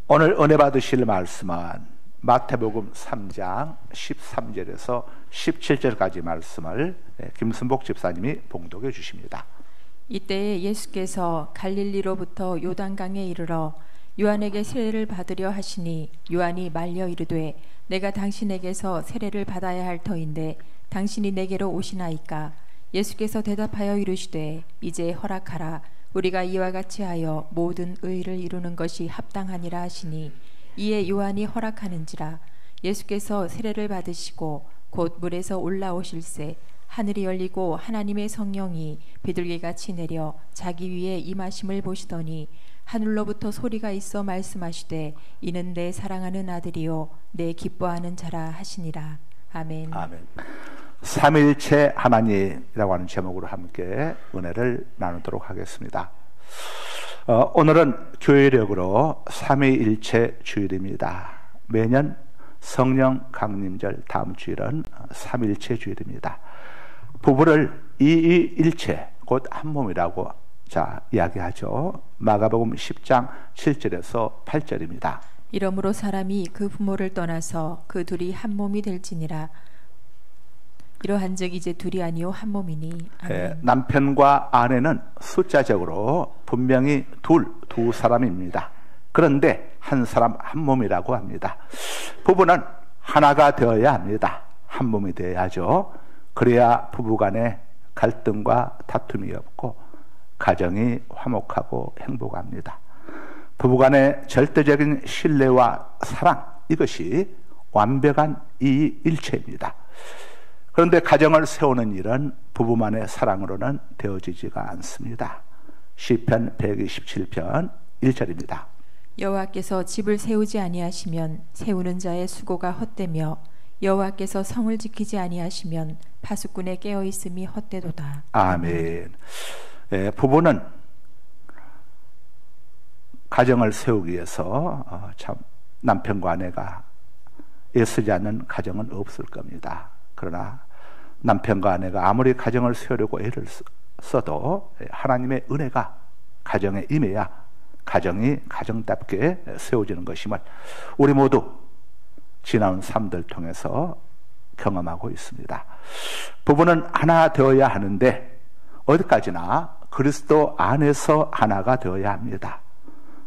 오늘 은혜 받으실 말씀은 마태복음 3장 13절에서 17절까지 말씀을 김순복 집사님이 봉독해 주십니다. 이때에 예수께서 갈릴리로부터 요단강에 이르러 요한에게 세례를 받으려 하시니 요한이 말려 이르되 내가 당신에게서 세례를 받아야 할 터인데 당신이 내게로 오시나이까? 예수께서 대답하여 이르시되 이제 허락하라. 우리가 이와 같이 하여 모든 의를 이루는 것이 합당하니라 하시니 이에 요한이 허락하는지라. 예수께서 세례를 받으시고 곧 물에서 올라오실새 하늘이 열리고 하나님의 성령이 비둘기같이 내려 자기 위에 임하심을 보시더니 하늘로부터 소리가 있어 말씀하시되 이는 내 사랑하는 아들이요 내 기뻐하는 자라 하시니라. 아멘. 아멘. 삼일체 하나님이라고 하는 제목으로 함께 은혜를 나누도록 하겠습니다. 오늘은 교회력으로 삼위일체 주일입니다. 매년 성령 강림절 다음 주일은 삼일체 주일입니다. 부부를 이의일체 곧 한몸이라고 이야기하죠. 마가복음 10장 7절에서 8절입니다. 이러므로 사람이 그 부모를 떠나서 그 둘이 한 몸이 될지니라. 이러한즉 이제 둘이 아니요 한 몸이니. 아멘. 남편과 아내는 숫자적으로 분명히 두 사람입니다. 그런데 한 사람 한 몸이라고 합니다. 부부는 하나가 되어야 합니다. 한 몸이 되어야죠. 그래야 부부간에 갈등과 다툼이 없고 가정이 화목하고 행복합니다. 부부간의 절대적인 신뢰와 사랑, 이것이 완벽한 이일체입니다. 그런데 가정을 세우는 일은 부부만의 사랑으로는 되어지지가 않습니다. 시편 127편 1절입니다. 여호와께서 집을 세우지 아니하시면 세우는 자의 수고가 헛되며 여호와께서 성을 지키지 아니하시면 파수꾼의 깨어있음이 헛되도다. 아멘. 부부는 가정을 세우기 위해서 참 남편과 아내가 애쓰지 않는 가정은 없을 겁니다. 그러나 남편과 아내가 아무리 가정을 세우려고 애를 써도 하나님의 은혜가 가정에 임해야 가정이 가정답게 세워지는 것임을 우리 모두 지나온 삶들 통해서 경험하고 있습니다. 부부는 하나 되어야 하는데 어디까지나 그리스도 안에서 하나가 되어야 합니다.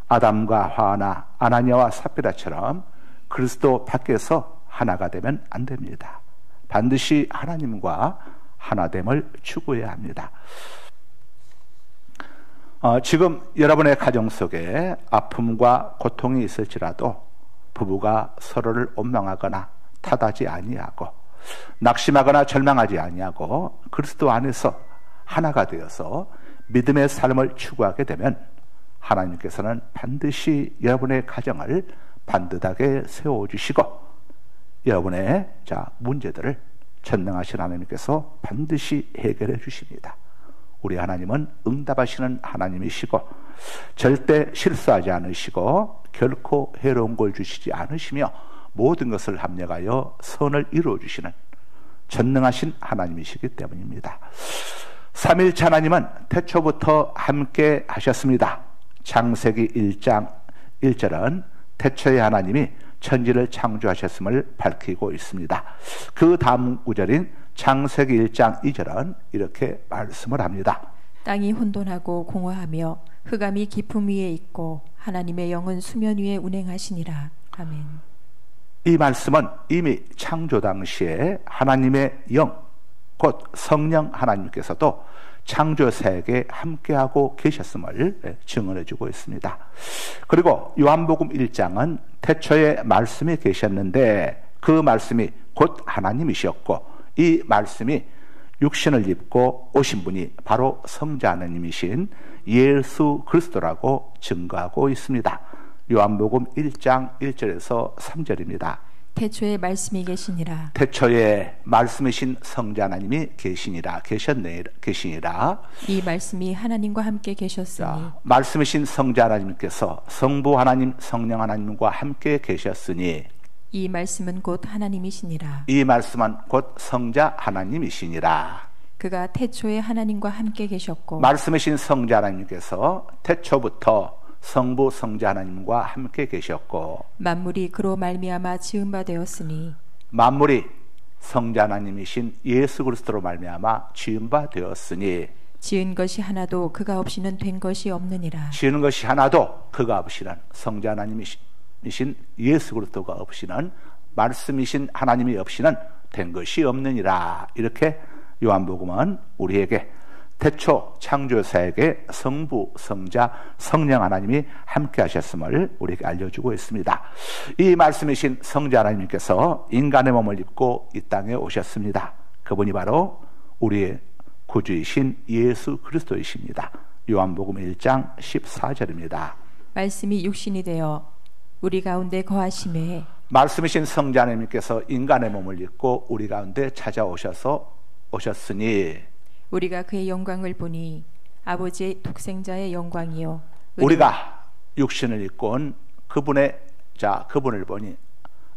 아담과 하와나 아나니아와 삽비라처럼 그리스도 밖에서 하나가 되면 안 됩니다. 반드시 하나님과 하나됨을 추구해야 합니다. 지금 여러분의 가정 속에 아픔과 고통이 있을지라도 부부가 서로를 원망하거나 탓하지 아니하고 낙심하거나 절망하지 아니하고 그리스도 안에서 하나가 되어서 믿음의 삶을 추구하게 되면 하나님께서는 반드시 여러분의 가정을 반듯하게 세워주시고 여러분의 문제들을 전능하신 하나님께서 반드시 해결해 주십니다. 우리 하나님은 응답하시는 하나님이시고 절대 실수하지 않으시고 결코 해로운 걸 주시지 않으시며 모든 것을 합력하여 선을 이루어 주시는 전능하신 하나님이시기 때문입니다. 삼일체 하나님은 태초부터 함께 하셨습니다. 창세기 1장 1절은 태초의 하나님이 천지를 창조하셨음을 밝히고 있습니다. 그 다음 구절인 창세기 1장 2절은 이렇게 말씀을 합니다. 땅이 혼돈하고 공허하며 흑암이 깊음 위에 있고 하나님의 영은 수면 위에 운행하시니라. 아멘. 이 말씀은 이미 창조 당시에 하나님의 영, 곧 성령 하나님께서도 창조세에게 함께하고 계셨음을 증언해주고 있습니다. 그리고 요한복음 1장은 태초에 말씀이 계셨는데 그 말씀이 곧 하나님이셨고 이 말씀이 육신을 입고 오신 분이 바로 성자 하나님이신 예수 그리스도라고 증거하고 있습니다. 요한복음 1장 1절에서 3절입니다. 태초에 말씀이 계시니라. 태초에 말씀이신 성자 하나님이 계시니라. 계시니라. 이 말씀이 하나님과 함께 계셨으니. 말씀이신 성자 하나님께서 성부 하나님, 성령 하나님과 함께 계셨으니 이 말씀은 곧 하나님이시니라. 이 말씀은 곧 성자 하나님이시니라. 그가 태초에 하나님과 함께 계셨고 말씀이신 성자 하나님께서 태초부터 성부 성자 하나님과 함께 계셨고 만물이 그로 말미암아 지은 바 되었으니 만물이 성자 하나님이신 예수 그리스도로 말미암아 지은 바 되었으니 지은 것이 하나도 그가 없이는 된 것이 없느니라. 지은 것이 하나도 그가 없이는 성자 하나님이신 예수 그리스도가 없이는 말씀이신 하나님이 없이는 된 것이 없느니라. 이렇게 요한복음은 우리에게 태초 창조사에게 성부, 성자, 성령 하나님이 함께 하셨음을 우리에게 알려주고 있습니다. 이 말씀이신 성자 하나님께서 인간의 몸을 입고 이 땅에 오셨습니다. 그분이 바로 우리의 구주이신 예수 그리스도이십니다. 요한복음 1장 14절입니다. 말씀이 육신이 되어 우리 가운데 거하심에 말씀이신 성자 하나님께서 인간의 몸을 입고 우리 가운데 오셨으니 우리가 그의 영광을 보니 아버지의 독생자의 영광이요 우리가 육신을 입고 온 그분을 보니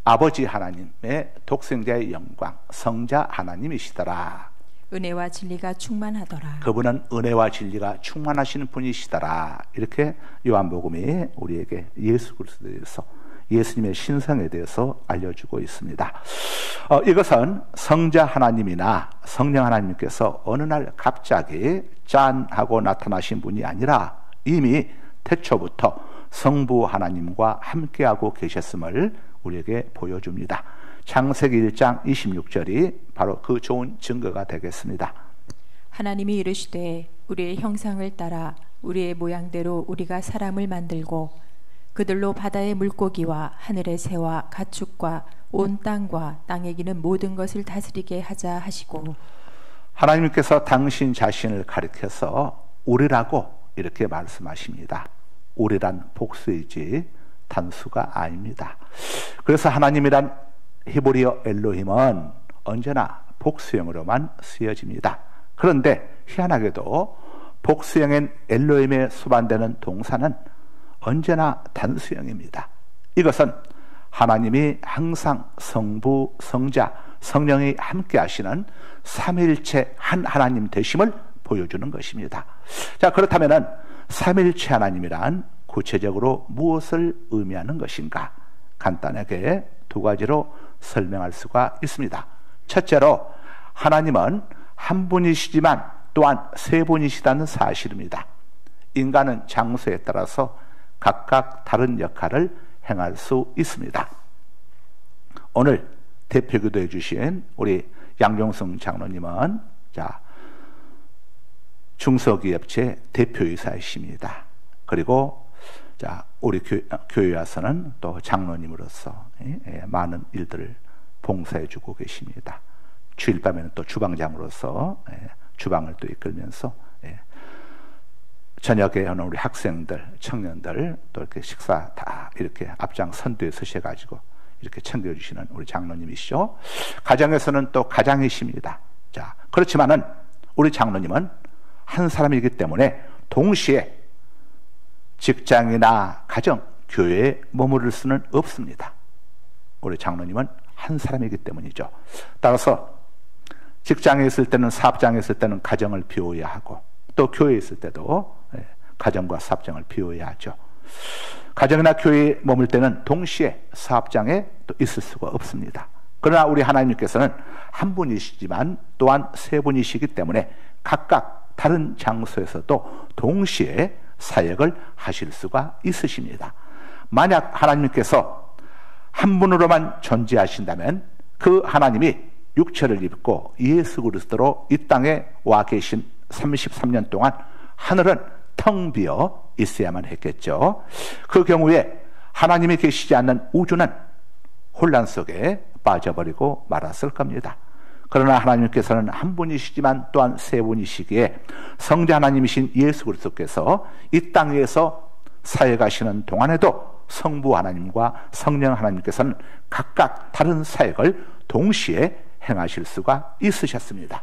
아버지 하나님의 독생자의 영광 성자 하나님이시더라. 은혜와 진리가 충만하더라. 그분은 은혜와 진리가 충만하시는 분이시더라. 이렇게 요한복음이 우리에게 예수 그리스도에 대해서 예수님의 신성에 대해서 알려주고 있습니다. 이것은 성자 하나님이나 성령 하나님께서 어느 날 갑자기 짠 하고 나타나신 분이 아니라 이미 태초부터 성부 하나님과 함께하고 계셨음을 우리에게 보여줍니다. 창세기 1장 26절이 바로 그 좋은 증거가 되겠습니다. 하나님이 이르시되 우리의 형상을 따라 우리의 모양대로 우리가 사람을 만들고 그들로 바다의 물고기와 하늘의 새와 가축과 온 땅과 땅에 기는 모든 것을 다스리게 하자 하시고 하나님께서 당신 자신을 가리켜서 우리라고 이렇게 말씀하십니다. 우리란 복수이지 단수가 아닙니다. 그래서 하나님이란 히브리어 엘로힘은 언제나 복수형으로만 쓰여집니다. 그런데 희한하게도 복수형인 엘로힘에 수반되는 동사는 언제나 단수형입니다. 이것은 하나님이 항상 성부, 성자, 성령이 함께 하시는 삼위일체 한 하나님 되심을 보여주는 것입니다. 자, 그렇다면 삼위일체 하나님이란 구체적으로 무엇을 의미하는 것인가? 간단하게 두 가지로 설명할 수가 있습니다. 첫째로 하나님은 한 분이시지만 또한 세 분이시다는 사실입니다. 인간은 장소에 따라서 각각 다른 역할을 행할 수 있습니다. 오늘 대표기도해 주신 우리 양종성 장로님은 중소기업체 대표이사이십니다. 그리고 우리 교회 와서는 또 장로님으로서 많은 일들을 봉사해 주고 계십니다. 주일 밤에는 또 주방장으로서 주방을 또 이끌면서 저녁에 오는 우리 학생들, 청년들 또 이렇게 식사 다 이렇게 앞장 선두에 서셔가지고 이렇게 챙겨주시는 우리 장로님이시죠. 가정에서는 또 가장이십니다. 자, 그렇지만은 우리 장로님은 한 사람이기 때문에 동시에 직장이나 가정, 교회에 머무를 수는 없습니다. 우리 장로님은 한 사람이기 때문이죠. 따라서 직장에 있을 때는, 사업장에 있을 때는 가정을 비워야 하고 또 교회에 있을 때도 가정과 사업장을 비워야 하죠. 가정이나 교회에 머물 때는 동시에 사업장에 또 있을 수가 없습니다. 그러나 우리 하나님께서는 한 분이시지만 또한 세 분이시기 때문에 각각 다른 장소에서도 동시에 사역을 하실 수가 있으십니다. 만약 하나님께서 한 분으로만 존재하신다면 그 하나님이 육체를 입고 예수 그리스도로 이 땅에 와 계신 33년 동안 하늘은 텅 비어 있어야만 했겠죠. 그 경우에 하나님이 계시지 않는 우주는 혼란 속에 빠져버리고 말았을 겁니다. 그러나 하나님께서는 한 분이시지만 또한 세 분이시기에 성자 하나님이신 예수 그리스도께서 이 땅에서 사역하시는 동안에도 성부 하나님과 성령 하나님께서는 각각 다른 사역을 동시에 행하실 수가 있으셨습니다.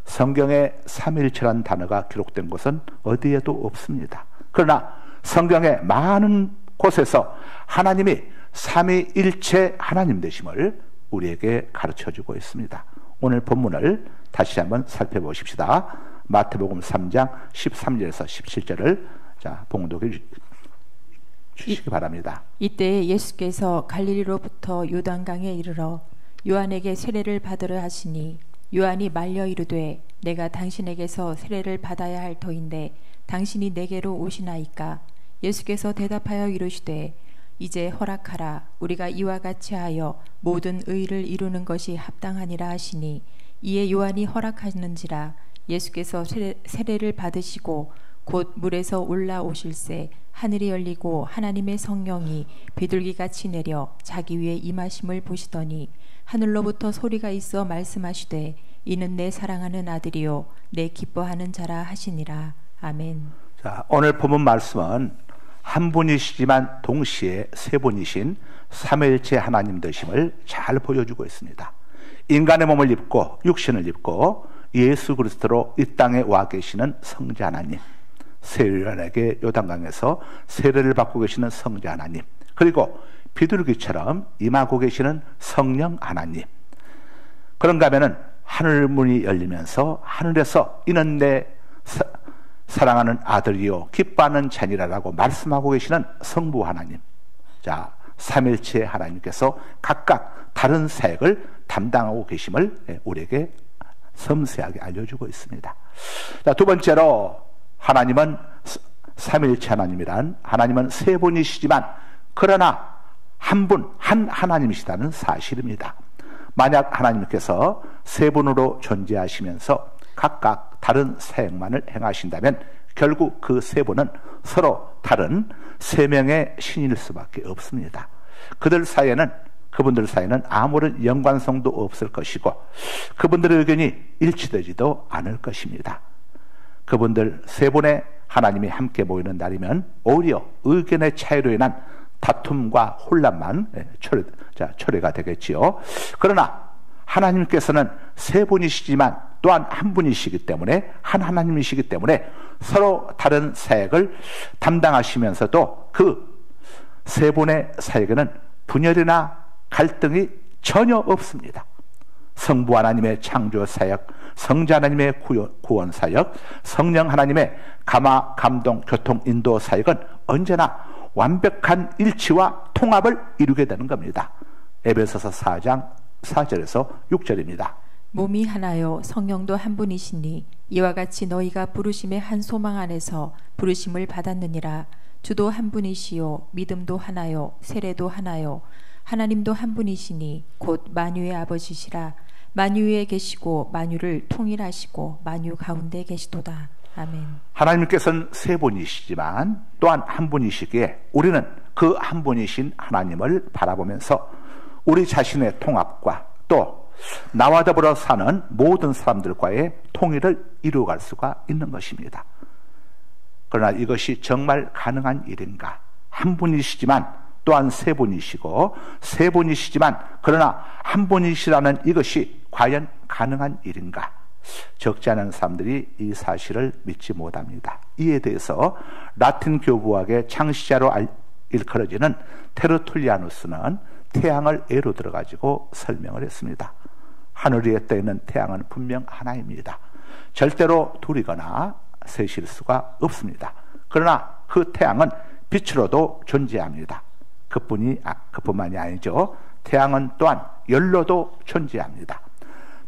성경에 삼위일체라는 단어가 기록된 곳은 어디에도 없습니다. 그러나 성경의 많은 곳에서 하나님이 삼위일체 하나님 되심을 우리에게 가르쳐주고 있습니다. 오늘 본문을 다시 한번 살펴보십시다. 마태복음 3장 13절에서 17절을 봉독해 주시기 바랍니다. 이때 예수께서 갈릴리로부터 요단강에 이르러 요한에게 세례를 받으려 하시니 요한이 말려 이르되 내가 당신에게서 세례를 받아야 할 터인데 당신이 내게로 오시나이까. 예수께서 대답하여 이르시되 이제 허락하라. 우리가 이와 같이 하여 모든 의를 이루는 것이 합당하니라 하시니 이에 요한이 허락하는지라. 예수께서 세례를 받으시고 곧 물에서 올라오실새 하늘이 열리고 하나님의 성령이 비둘기같이 내려 자기 위에 임하심을 보시더니 하늘로부터 소리가 있어 말씀하시되 이는 내 사랑하는 아들이요 내 기뻐하는 자라 하시니라. 아멘. 자, 오늘 본문 말씀은 한 분이시지만 동시에 세 분이신 삼위일체 하나님 되심을 잘 보여주고 있습니다. 인간의 몸을 입고 육신을 입고 예수 그리스도로 이 땅에 와 계시는 성자 하나님, 세례요한에게 요단강에서 세례를 받고 계시는 성자 하나님, 그리고 비둘기처럼 임하고 계시는 성령 하나님. 그런가 하면은 하늘 문이 열리면서 하늘에서 이는 내 사랑하는 아들이요 기뻐하는 자니라라고 말씀하고 계시는 성부 하나님. 자, 삼일체 하나님께서 각각 다른 사역을 담당하고 계심을 우리에게 섬세하게 알려주고 있습니다. 자, 두 번째로 하나님은 삼일체 하나님이란 하나님은 세 분이시지만 그러나 한 분, 한 하나님이시다는 사실입니다. 만약 하나님께서 세 분으로 존재하시면서 각각 다른 사역만을 행하신다면 결국 그 세 분은 서로 다른 세 명의 신일 수밖에 없습니다. 그분들 사이에는 아무런 연관성도 없을 것이고 그분들의 의견이 일치되지도 않을 것입니다. 그분들 세 분의 하나님이 함께 모이는 날이면 오히려 의견의 차이로 인한 다툼과 혼란만 초래가 되겠지요. 그러나 하나님께서는 세 분이시지만 또한 한 분이시기 때문에 한 하나님이시기 때문에 서로 다른 사역을 담당하시면서도 그 세 분의 사역에는 분열이나 갈등이 전혀 없습니다. 성부 하나님의 창조 사역, 성자 하나님의 구원 사역, 성령 하나님의 감화, 감동, 교통, 인도 사역은 언제나 완벽한 일치와 통합을 이루게 되는 겁니다. 에베소서 4장 4절에서 6절입니다. 몸이 하나요 성령도 한 분이시니 이와 같이 너희가 부르심의 한 소망 안에서 부르심을 받았느니라. 주도 한 분이시요 믿음도 하나요 세례도 하나요 하나님도 한 분이시니 곧 만유의 아버지시라. 만유에 계시고 만유를 통일하시고 만유 가운데 계시도다. 아멘. 하나님께서는 세 분이시지만 또한 한 분이시기에 우리는 그 한 분이신 하나님을 바라보면서 우리 자신의 통합과 또 나와 더불어 사는 모든 사람들과의 통일을 이루어갈 수가 있는 것입니다. 그러나 이것이 정말 가능한 일인가? 한 분이시지만 또한 세 분이시고 세 분이시지만 그러나 한 분이시라는 이것이 과연 가능한 일인가? 적지 않은 사람들이 이 사실을 믿지 못합니다. 이에 대해서 라틴 교부학의 창시자로 일컬어지는 테르툴리아누스는 태양을 예로 들어가지고 설명을 했습니다. 하늘 위에 떠 있는 태양은 분명 하나입니다. 절대로 둘이거나 셋일 수가 없습니다. 그러나 그 태양은 빛으로도 존재합니다. 그뿐만이 아니죠. 태양은 또한 열로도 존재합니다.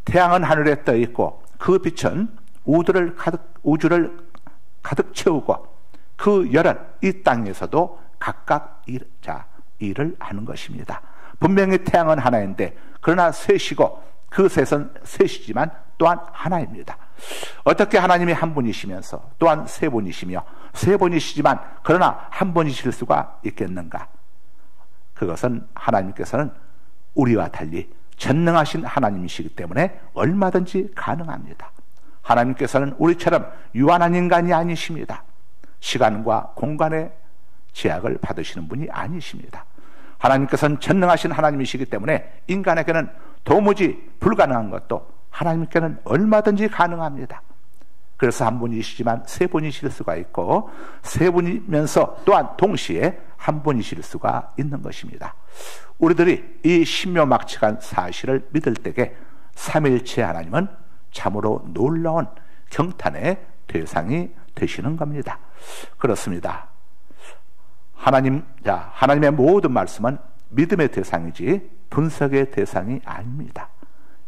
태양은 하늘에 떠 있고 그 빛은 우주를 가득 채우고 그 열은 이 땅에서도 각각 일을 하는 것입니다. 분명히 태양은 하나인데 그러나 셋이고 그 셋은 셋이지만 또한 하나입니다. 어떻게 하나님이 한 분이시면서 또한 세 분이시며 세 분이시지만 그러나 한 분이실 수가 있겠는가? 그것은 하나님께서는 우리와 달리 전능하신 하나님이시기 때문에 얼마든지 가능합니다. 하나님께서는 우리처럼 유한한 인간이 아니십니다. 시간과 공간의 제약을 받으시는 분이 아니십니다. 하나님께서는 전능하신 하나님이시기 때문에 인간에게는 도무지 불가능한 것도 하나님께는 얼마든지 가능합니다. 그래서 한 분이시지만 세 분이실 수가 있고 세 분이면서 또한 동시에 한 분이실 수가 있는 것입니다. 우리들이 이 신묘막측한 사실을 믿을 때에 삼일체 하나님은 참으로 놀라운 경탄의 대상이 되시는 겁니다. 그렇습니다. 하나님의 모든 말씀은 믿음의 대상이지 분석의 대상이 아닙니다.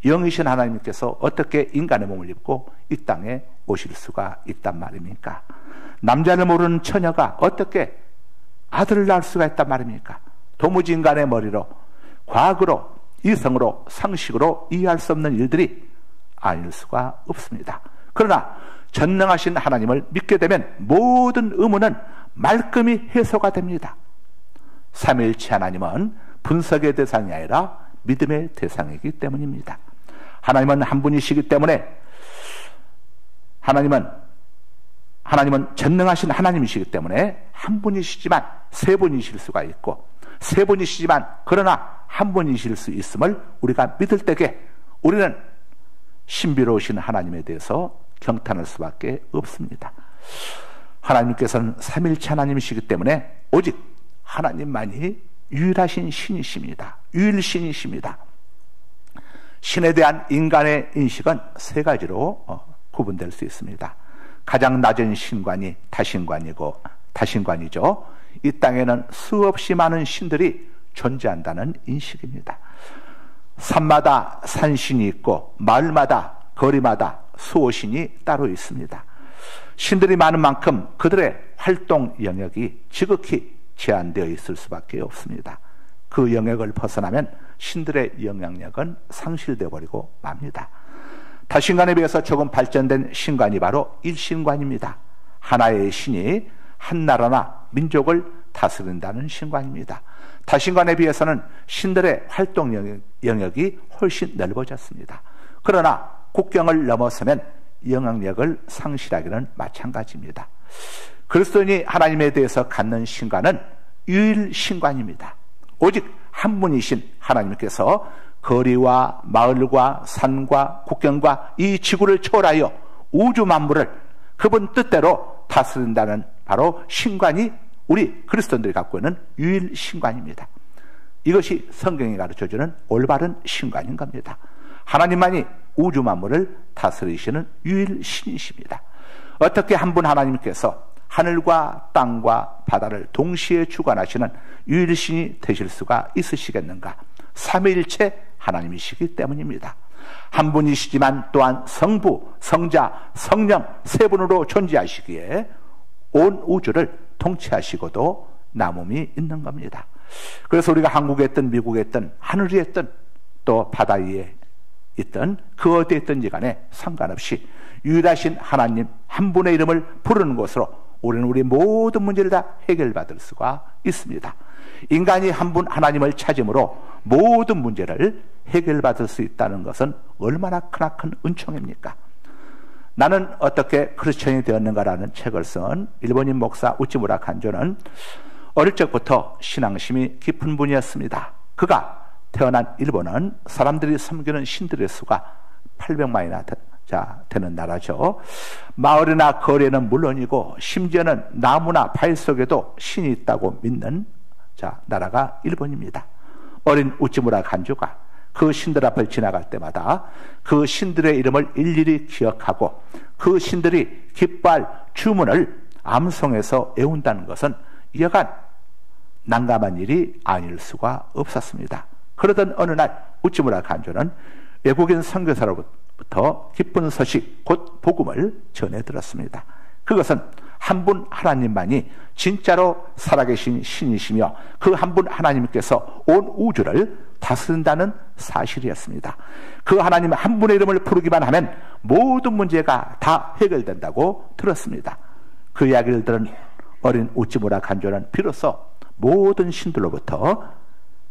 영이신 하나님께서 어떻게 인간의 몸을 입고 이 땅에 오실 수가 있단 말입니까? 남자를 모르는 처녀가 어떻게 아들을 낳을 수가 있단 말입니까? 도무지 인간의 머리로, 과학으로, 이성으로, 상식으로 이해할 수 없는 일들이 아닐 수가 없습니다. 그러나 전능하신 하나님을 믿게 되면 모든 의문은 말끔히 해소가 됩니다. 삼위일체 하나님은 분석의 대상이 아니라 믿음의 대상이기 때문입니다. 하나님은 한 분이시기 때문에 하나님은 전능하신 하나님이시기 때문에 한 분이시지만 세 분이실 수가 있고, 세 분이시지만 그러나 한 분이실 수 있음을 우리가 믿을 때에 우리는 신비로우신 하나님에 대해서 경탄할 수밖에 없습니다. 하나님께서는 삼일체 하나님이시기 때문에 오직 하나님만이 유일하신 신이십니다. 유일신이십니다. 신에 대한 인간의 인식은 세 가지로 구분될 수 있습니다. 가장 낮은 신관이 다신관이죠. 이 땅에는 수없이 많은 신들이 존재한다는 인식입니다. 산마다 산신이 있고 마을마다 거리마다 수호신이 따로 있습니다. 신들이 많은 만큼 그들의 활동 영역이 지극히 제한되어 있을 수밖에 없습니다. 그 영역을 벗어나면 신들의 영향력은 상실되어 버리고 맙니다. 다신관에 비해서 조금 발전된 신관이 바로 일신관입니다. 하나의 신이 한 나라나 민족을 다스린다는 신관입니다. 다신관에 비해서는 신들의 활동 영역이 훨씬 넓어졌습니다. 그러나 국경을 넘어서면 영향력을 상실하기는 마찬가지입니다. 그리스도인이 하나님에 대해서 갖는 신관은 유일신관입니다. 오직 한 분이신 하나님께서 거리와 마을과 산과 국경과 이 지구를 초월하여 우주 만물을 그분 뜻대로 다스린다는 바로 신관이 우리 그리스도인들이 갖고 있는 유일신관입니다. 이것이 성경이 가르쳐주는 올바른 신관인 겁니다. 하나님만이 우주 만물을 다스리시는 유일신이십니다. 어떻게 한 분 하나님께서 하늘과 땅과 바다를 동시에 주관하시는 유일신이 되실 수가 있으시겠는가? 삼위일체 하나님이시기 때문입니다. 한 분이시지만 또한 성부, 성자, 성령 세 분으로 존재하시기에 온 우주를 통치하시고도 남음이 있는 겁니다. 그래서 우리가 한국에 있든 미국에 있든 하늘에 있든 또 바다 위에 있든 그 어디에 있든지 간에 상관없이 유일하신 하나님 한 분의 이름을 부르는 것으로 우리는 우리 모든 문제를 다 해결받을 수가 있습니다. 인간이 한 분 하나님을 찾음으로 모든 문제를 해결받을 수 있다는 것은 얼마나 크나큰 은총입니까? 나는 어떻게 크리스천이 되었는가라는 책을 쓴 일본인 목사 우찌무라 간조는 어릴 적부터 신앙심이 깊은 분이었습니다. 그가 태어난 일본은 사람들이 섬기는 신들의 수가 800만이나 되는 나라죠. 마을이나 거리에는 물론이고 심지어는 나무나 바위 속에도 신이 있다고 믿는 나라가 일본입니다. 어린 우찌무라 간주가 그 신들 앞을 지나갈 때마다 그 신들의 이름을 일일이 기억하고 그 신들이 기뻐할 주문을 암송해서 외운다는 것은 여간 난감한 일이 아닐 수가 없었습니다. 그러던 어느 날 우찌무라 간주는 외국인 선교사로부터 기쁜 소식 곧 복음을 전해 들었습니다. 그것은 한 분 하나님만이 진짜로 살아계신 신이시며 그 한 분 하나님께서 온 우주를 다스린다는 사실이었습니다. 그 하나님 한 분의 이름을 부르기만 하면 모든 문제가 다 해결된다고 들었습니다. 그 이야기를 들은 어린 우찌무라 간조는 비로소 모든 신들로부터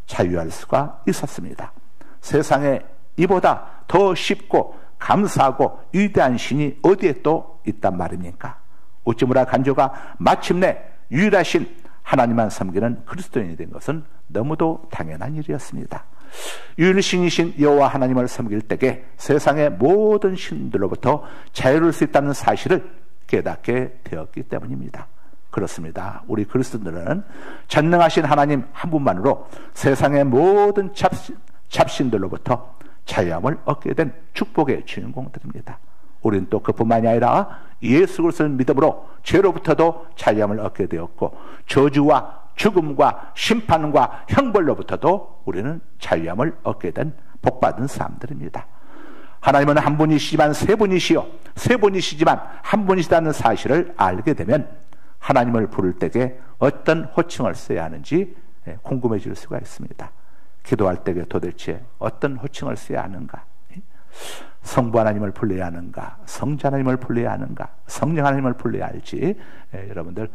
자유할 수가 있었습니다. 세상에 이보다 더 쉽고 감사하고 위대한 신이 어디에 또 있단 말입니까? 우찌무라 간조가 마침내 유일하신 하나님만 섬기는 그리스도인이 된 것은 너무도 당연한 일이었습니다. 유일신이신 여호와 하나님을 섬길 때에 세상의 모든 신들로부터 자유로울 수 있다는 사실을 깨닫게 되었기 때문입니다. 그렇습니다. 우리 그리스도인들은 전능하신 하나님 한 분만으로 세상의 모든 잡신들로부터 자유함을 얻게 된 축복의 주인공들입니다. 우리는 또 그뿐만이 아니라 예수 그리스도를 믿음으로 죄로부터도 자유함을 얻게 되었고 저주와 죽음과 심판과 형벌로부터도 우리는 자유함을 얻게 된 복받은 사람들입니다. 하나님은 한 분이시지만 세 분이시요, 세 분이시지만 한 분이시다는 사실을 알게 되면 하나님을 부를 때에 어떤 호칭을 써야 하는지 궁금해질 수가 있습니다. 기도할 때에 도대체 어떤 호칭을 써야 하는가? 성부 하나님을 불러야 하는가? 성자 하나님을 불러야 하는가? 성령 하나님을 불러야 할지 여러분들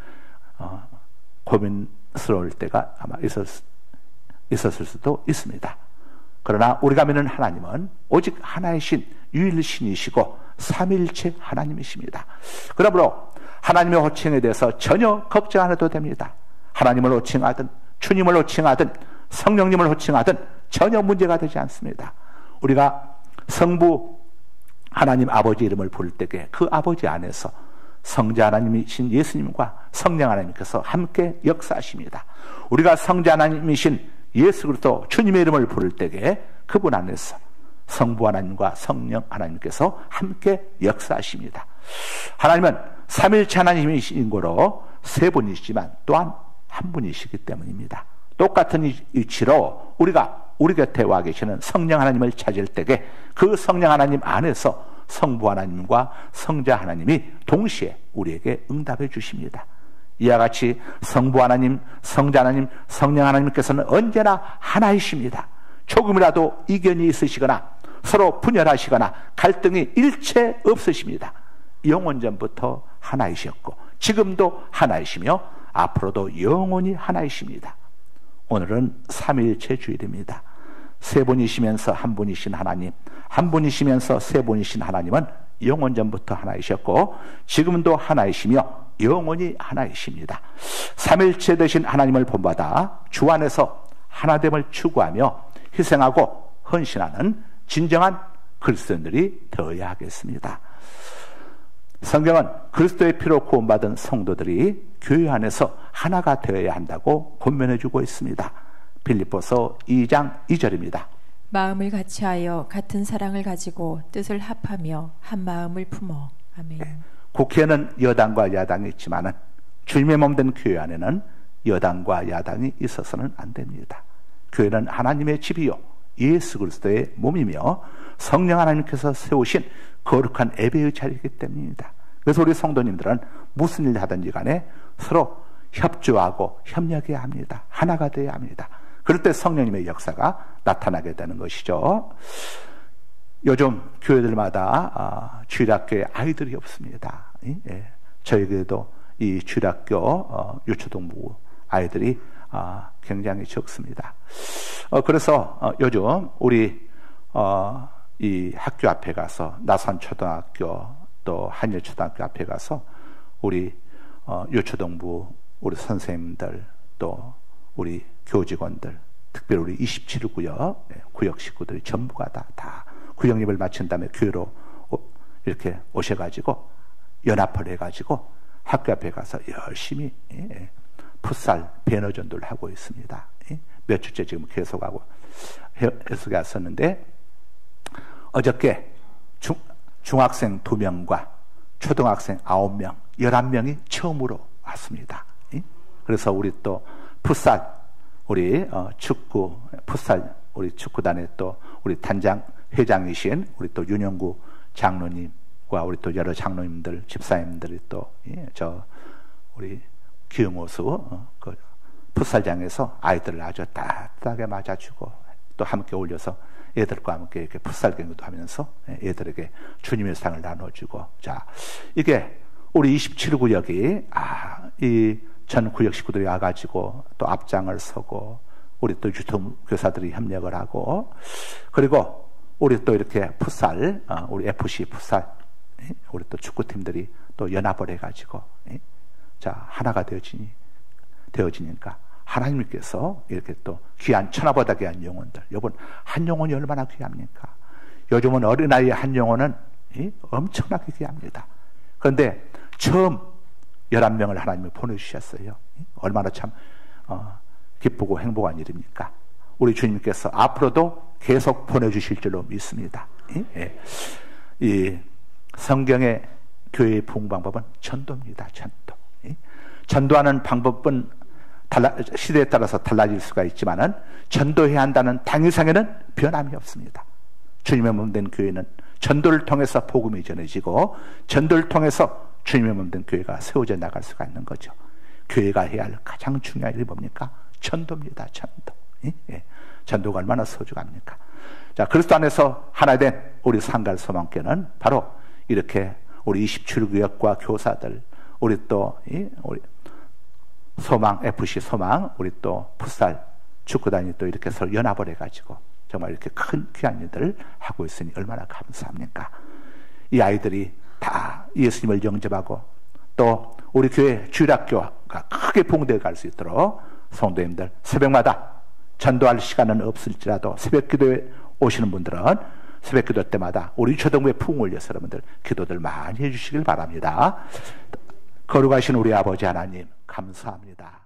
고민스러울 때가 아마 있었을 수도 있습니다. 그러나 우리가 믿는 하나님은 오직 하나의 신, 유일신이시고 삼일체 하나님이십니다. 그러므로 하나님의 호칭에 대해서 전혀 걱정 안 해도 됩니다. 하나님을 호칭하든 주님을 호칭하든 성령님을 호칭하든 전혀 문제가 되지 않습니다. 우리가 성부 하나님 아버지 이름을 부를 때에 그 아버지 안에서 성자 하나님이신 예수님과 성령 하나님께서 함께 역사하십니다. 우리가 성자 하나님이신 예수 그리스도 주님의 이름을 부를 때에 그분 안에서 성부 하나님과 성령 하나님께서 함께 역사하십니다. 하나님은 삼일체 하나님이신 거로 세 분이시지만 또한 한 분이시기 때문입니다. 똑같은 위치로 우리가 우리 곁에 와 계시는 성령 하나님을 찾을 때에 그 성령 하나님 안에서 성부 하나님과 성자 하나님이 동시에 우리에게 응답해 주십니다. 이와 같이 성부 하나님, 성자 하나님, 성령 하나님께서는 언제나 하나이십니다. 조금이라도 이견이 있으시거나 서로 분열하시거나 갈등이 일체 없으십니다. 영원전부터 하나이셨고 지금도 하나이시며 앞으로도 영원히 하나이십니다. 오늘은 삼일체 주일입니다. 세 분이시면서 한 분이신 하나님, 한 분이시면서 세 분이신 하나님은 영원전부터 하나이셨고 지금도 하나이시며 영원히 하나이십니다. 삼일체 되신 하나님을 본받아 주 안에서 하나됨을 추구하며 희생하고 헌신하는 진정한 그리스도인들이 되어야 하겠습니다. 성경은 그리스도의 피로 구원받은 성도들이 교회 안에서 하나가 되어야 한다고 권면해주고 있습니다. 빌립보서 2장 2절입니다. 마음을 같이하여 같은 사랑을 가지고 뜻을 합하며 한 마음을 품어. 아멘. 네. 국회에는 여당과 야당이 있지만은 주님의 몸된 교회 안에는 여당과 야당이 있어서는 안 됩니다. 교회는 하나님의 집이요 예수 그리스도의 몸이며 성령 하나님께서 세우신 거룩한 예배의 자리이기 때문입니다. 그래서 우리 성도님들은 무슨 일 하든지 간에 서로 협조하고 협력해야 합니다. 하나가 되어야 합니다. 그럴 때 성령님의 역사가 나타나게 되는 것이죠. 요즘 교회들마다 주일학교에 아이들이 없습니다. 저희에게도 이 주일학교 유초동부 아이들이 굉장히 적습니다. 그래서 요즘 우리 이 학교 앞에 가서 나산초등학교 또 한일초등학교 앞에 가서 우리 유초동부 우리 선생님들 또 우리 교직원들 특별히 우리 27구역 구역 식구들이 전부가 다 구역립을 마친 다음에 교회로 이렇게 오셔가지고 연합을 해가지고 학교 앞에 가서 열심히 풋살 배너전도를 하고 있습니다. 몇 주째 지금 계속하고 왔었는데 어저께 중학생 2명과 초등학생 9명 11명이 처음으로 왔습니다. 그래서 우리 또 풋살 우리 축구 풋살 우리 축구단의 또 우리 단장 회장이신 우리 또 윤영구 장로님과 우리 또 여러 장로님들 집사님들이 또 우리 기흥호수 그 풋살장에서 아이들을 아주 따뜻하게 맞아주고 또 함께 올려서 애들과 함께 이렇게 풋살 경기도 하면서 애들에게 주님의 상을 나눠주고 자 이게 우리 27구역이 이 전 구역 식구들이 와가지고 또 앞장을 서고 우리 또 유통교사들이 협력을 하고 그리고 우리 또 이렇게 풋살 우리 FC 풋살 우리 또 축구팀들이 또 연합을 해가지고 자 하나가 되어지니까 하나님께서 이렇게 또 귀한 천하보다 귀한 영혼들 여러분 한 영혼이 얼마나 귀합니까? 요즘은 어린아이의 한 영혼은 엄청나게 귀합니다. 그런데 처음 11명을 하나님이 보내주셨어요. 얼마나 참 기쁘고 행복한 일입니까? 우리 주님께서 앞으로도 계속 보내주실 줄로 믿습니다. 이 성경의 교회의 부흥 방법은 전도입니다. 전도하는 방법은 시대에 따라서 달라질 수가 있지만은 전도해야 한다는 당위상에는 변함이 없습니다. 주님의 몸 된 교회는 전도를 통해서 복음이 전해지고 전도를 통해서 주님의 몸 된 교회가 세워져 나갈 수가 있는 거죠. 교회가 해야 할 가장 중요한 일이 뭡니까? 전도입니다. 전도. 예? 전도가 얼마나 소중합니까? 자, 그리스도 안에서 하나 된 우리 상갈 소망교회는 바로 이렇게 우리 27구역과 교사들, 우리 또 우리 소망, FC 소망, 우리 또 풋살 축구단이 또 이렇게 서로 연합을 해가지고 정말 이렇게 큰 귀한 일들을 하고 있으니 얼마나 감사합니까? 이 아이들이 다 예수님을 영접하고 또 우리 교회 주일학교가 크게 봉대해 갈 수 있도록 성도님들 새벽마다 전도할 시간은 없을지라도 새벽 기도에 오시는 분들은 새벽 기도 때마다 우리 초등부에 푹 올려서 여러분들 기도들 많이 해주시길 바랍니다. 거룩하신 우리 아버지 하나님 감사합니다.